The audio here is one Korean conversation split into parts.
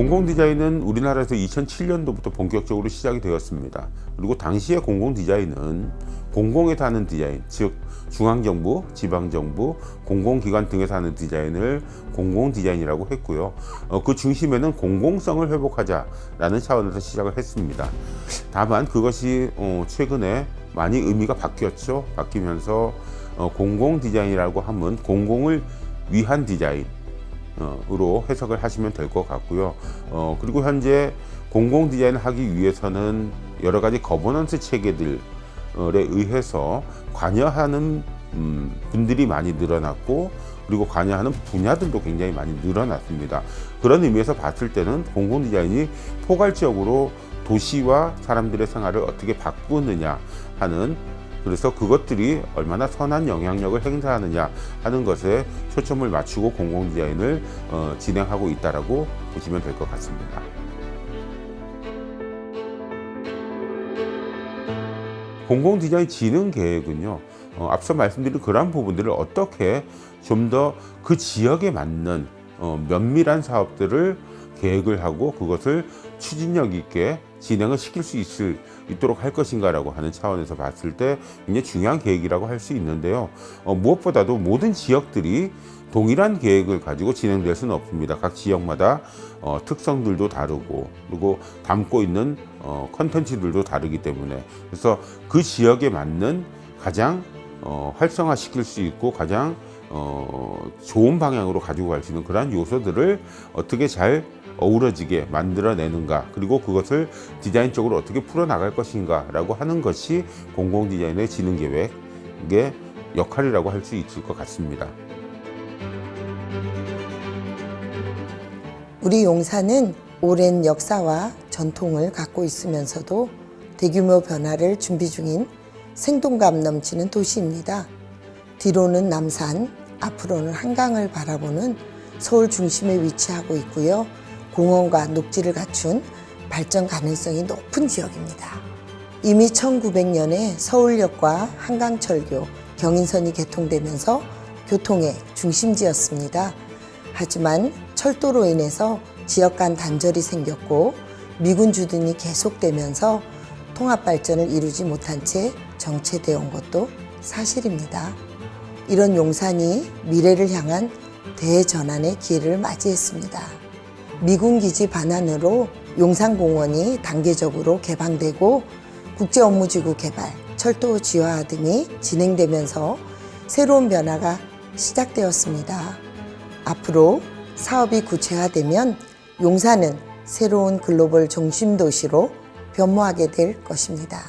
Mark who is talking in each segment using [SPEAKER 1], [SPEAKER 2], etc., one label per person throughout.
[SPEAKER 1] 공공 디자인은 우리나라에서 2007년도부터 본격적으로 시작이 되었습니다. 그리고 당시의 공공 디자인은 공공에서 하는 디자인, 즉 중앙정부, 지방정부, 공공기관 등에서 하는 디자인을 공공 디자인이라고 했고요. 그 중심에는 공공성을 회복하자라는 차원에서 시작을 했습니다. 다만 그것이 최근에 많이 의미가 바뀌었죠. 바뀌면서 공공 디자인이라고 하면 공공을 위한 디자인 으로 해석을 하시면 될 것 같고요. 그리고 현재 공공 디자인을 하기 위해서는 여러 가지 거버넌스 체계들에 의해서 관여하는 분들이 많이 늘어났고, 그리고 관여하는 분야들도 굉장히 많이 늘어났습니다. 그런 의미에서 봤을 때는 공공 디자인이 포괄적으로 도시와 사람들의 생활을 어떻게 바꾸느냐 하는, 그래서 그것들이 얼마나 선한 영향력을 행사하느냐 하는 것에 초점을 맞추고 공공 디자인을 진행하고 있다라고 보시면 될 것 같습니다. 공공 디자인 진흥 계획은요, 앞서 말씀드린 그러한 부분들을 어떻게 좀 더 그 지역에 맞는 면밀한 사업들을 계획을 하고 그것을 추진력 있게 진행을 시킬 수 있도록 할 것인가라고 하는 차원에서 봤을 때 굉장히 중요한 계획이라고 할 수 있는데요. 무엇보다도 모든 지역들이 동일한 계획을 가지고 진행될 수는 없습니다. 각 지역마다 특성들도 다르고, 그리고 담고 있는 컨텐츠들도 다르기 때문에, 그래서 그 지역에 맞는 가장 활성화시킬 수 있고 가장 좋은 방향으로 가지고 갈 수 있는 그러한 요소들을 어떻게 잘 어우러지게 만들어내는가, 그리고 그것을 디자인적으로 어떻게 풀어나갈 것인가 라고 하는 것이 공공 디자인의 진흥 계획의 역할이라고 할 수 있을 것 같습니다.
[SPEAKER 2] 우리 용산은 오랜 역사와 전통을 갖고 있으면서도 대규모 변화를 준비 중인 생동감 넘치는 도시입니다. 뒤로는 남산, 앞으로는 한강을 바라보는 서울 중심에 위치하고 있고요. 공원과 녹지를 갖춘 발전 가능성이 높은 지역입니다. 이미 1900년에 서울역과 한강철교, 경인선이 개통되면서 교통의 중심지였습니다. 하지만 철도로 인해서 지역 간 단절이 생겼고 미군 주둔이 계속되면서 통합 발전을 이루지 못한 채 정체되어 온 것도 사실입니다. 이런 용산이 미래를 향한 대전환의 기회를 맞이했습니다. 미군 기지 반환으로 용산공원이 단계적으로 개방되고 국제업무지구 개발, 철도 지화 등이 진행되면서 새로운 변화가 시작되었습니다. 앞으로 사업이 구체화되면 용산은 새로운 글로벌 중심 도시로 변모하게 될 것입니다.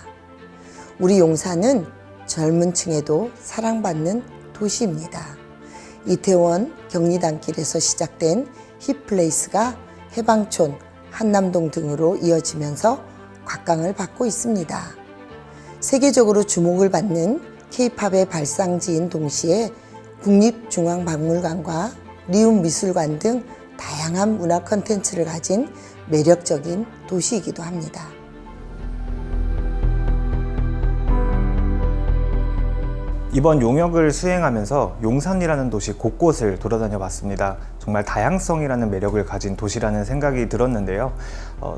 [SPEAKER 2] 우리 용산은 젊은 층에도 사랑받는 도시입니다. 이태원 경리단길에서 시작된 힙플레이스가 해방촌, 한남동 등으로 이어지면서 곽강을 받고 있습니다. 세계적으로 주목을 받는 K-팝의 발상지인 동시에 국립중앙박물관과 리움미술관 등 다양한 문화 콘텐츠를 가진 매력적인 도시이기도 합니다.
[SPEAKER 3] 이번 용역을 수행하면서 용산이라는 도시 곳곳을 돌아다녀 봤습니다. 정말 다양성이라는 매력을 가진 도시라는 생각이 들었는데요.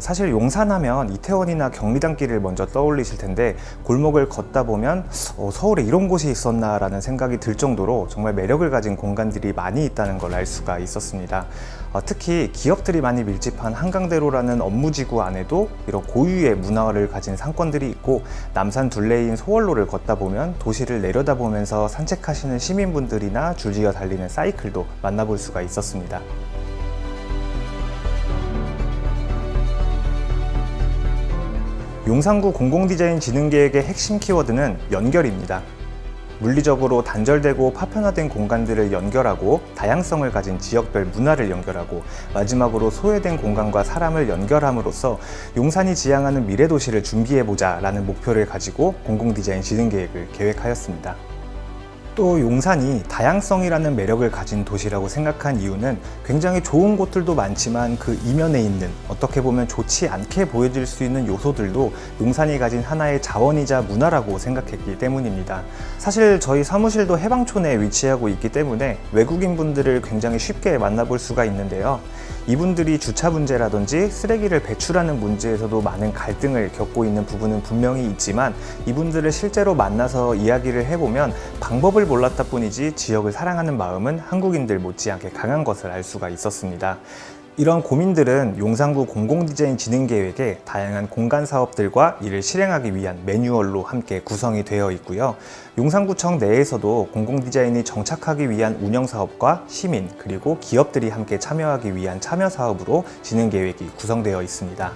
[SPEAKER 3] 사실 용산하면 이태원이나 경리단길을 먼저 떠올리실 텐데 골목을 걷다 보면 서울에 이런 곳이 있었나 라는 생각이 들 정도로 정말 매력을 가진 공간들이 많이 있다는 걸 알 수가 있었습니다. 특히 기업들이 많이 밀집한 한강대로라는 업무지구 안에도 이런 고유의 문화를 가진 상권들이 있고, 남산 둘레인 소월로를 걷다 보면 도시를 내려다보면서 산책하시는 시민분들이나 줄지어 달리는 사이클도 만나볼 수가 있었습니다. 용산구 공공디자인 진흥계획의 핵심 키워드는 연결입니다. 물리적으로 단절되고 파편화된 공간들을 연결하고 다양성을 가진 지역별 문화를 연결하고 마지막으로 소외된 공간과 사람을 연결함으로써 용산이 지향하는 미래도시를 준비해보자 라는 목표를 가지고 공공디자인 진흥계획을 계획하였습니다. 또 용산이 다양성이라는 매력을 가진 도시라고 생각한 이유는 굉장히 좋은 곳들도 많지만 그 이면에 있는 어떻게 보면 좋지 않게 보여질 수 있는 요소들도 용산이 가진 하나의 자원이자 문화라고 생각했기 때문입니다. 사실 저희 사무실도 해방촌에 위치하고 있기 때문에 외국인 분들을 굉장히 쉽게 만나볼 수가 있는데요. 이분들이 주차 문제라든지 쓰레기를 배출하는 문제에서도 많은 갈등을 겪고 있는 부분은 분명히 있지만 이분들을 실제로 만나서 이야기를 해보면 방법을 몰랐다 뿐이지 지역을 사랑하는 마음은 한국인들 못지않게 강한 것을 알 수가 있었습니다. 이런 고민들은 용산구 공공디자인 진흥계획에 다양한 공간 사업들과 이를 실행하기 위한 매뉴얼로 함께 구성이 되어 있고요. 용산구청 내에서도 공공디자인이 정착하기 위한 운영사업과 시민 그리고 기업들이 함께 참여하기 위한 참여사업으로 진흥계획이 구성되어 있습니다.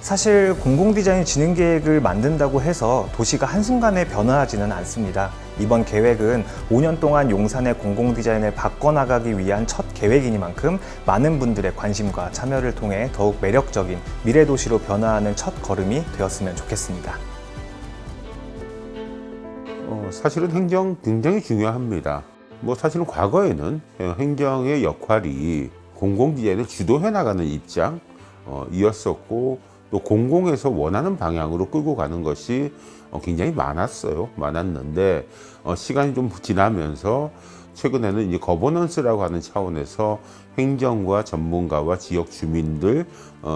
[SPEAKER 3] 사실 공공디자인 진흥계획을 만든다고 해서 도시가 한순간에 변화하지는 않습니다. 이번 계획은 5년 동안 용산의 공공디자인을 바꿔나가기 위한 첫 계획이니만큼 많은 분들의 관심과 참여를 통해 더욱 매력적인 미래도시로 변화하는 첫 걸음이 되었으면 좋겠습니다.
[SPEAKER 1] 사실은 행정 굉장히 중요합니다. 사실은 과거에는 행정의 역할이 공공디자인을 주도해 나가는 입장이었었고 또 공공에서 원하는 방향으로 끌고 가는 것이 굉장히 많았는데 시간이 좀 지나면서 최근에는 이제 거버넌스라고 하는 차원에서 행정과 전문가와 지역 주민들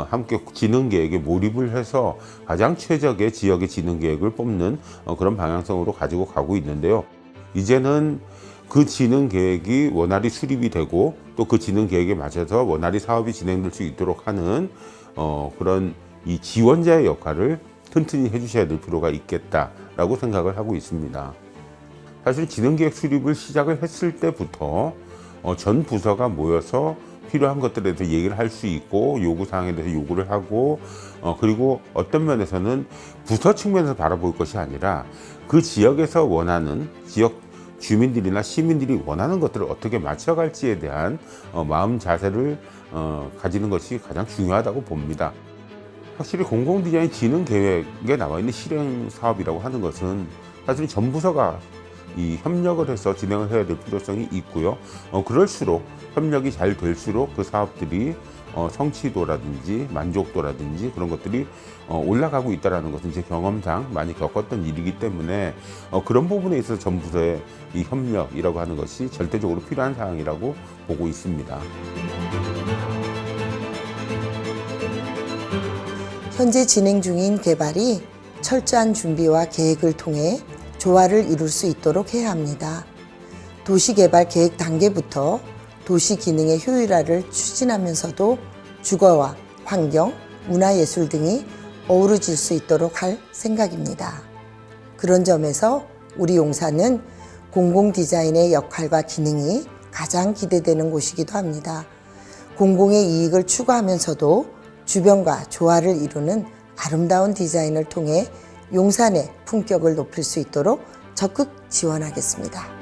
[SPEAKER 1] 함께 진흥계획에 몰입을 해서 가장 최적의 지역의 진흥계획을 뽑는 그런 방향성으로 가지고 가고 있는데요. 이제는 그 진흥계획이 원활히 수립이 되고 또 그 진흥계획에 맞춰서 원활히 사업이 진행될 수 있도록 하는 그런 이 지원자의 역할을 튼튼히 해주셔야 될 필요가 있겠다라고 생각을 하고 있습니다. 사실 진흥계획 수립을 시작을 했을 때부터 전 부서가 모여서 필요한 것들에 대해서 얘기를 할 수 있고 요구사항에 대해서 요구를 하고 그리고 어떤 면에서는 부서 측면에서 바라볼 것이 아니라 그 지역에서 원하는 지역 주민들이나 시민들이 원하는 것들을 어떻게 맞춰갈지에 대한 마음 자세를 가지는 것이 가장 중요하다고 봅니다. 확실히 공공디자인 진흥계획에 나와 있는 실행 사업이라고 하는 것은 사실 전 부서가 이 협력을 해서 진행을 해야 될 필요성이 있고요. 그럴수록 협력이 잘 될수록 그 사업들이 성취도라든지 만족도라든지 그런 것들이 올라가고 있다는 것은 제 경험상 많이 겪었던 일이기 때문에 그런 부분에 있어서 전 부서의 이 협력이라고 하는 것이 절대적으로 필요한 사항이라고 보고 있습니다.
[SPEAKER 2] 현재 진행 중인 개발이 철저한 준비와 계획을 통해 조화를 이룰 수 있도록 해야 합니다. 도시개발 계획 단계부터 도시 기능의 효율화를 추진하면서도 주거와 환경, 문화예술 등이 어우러질 수 있도록 할 생각입니다. 그런 점에서 우리 용산은 공공디자인의 역할과 기능이 가장 기대되는 곳이기도 합니다. 공공의 이익을 추구하면서도 주변과 조화를 이루는 아름다운 디자인을 통해 용산의 품격을 높일 수 있도록 적극 지원하겠습니다.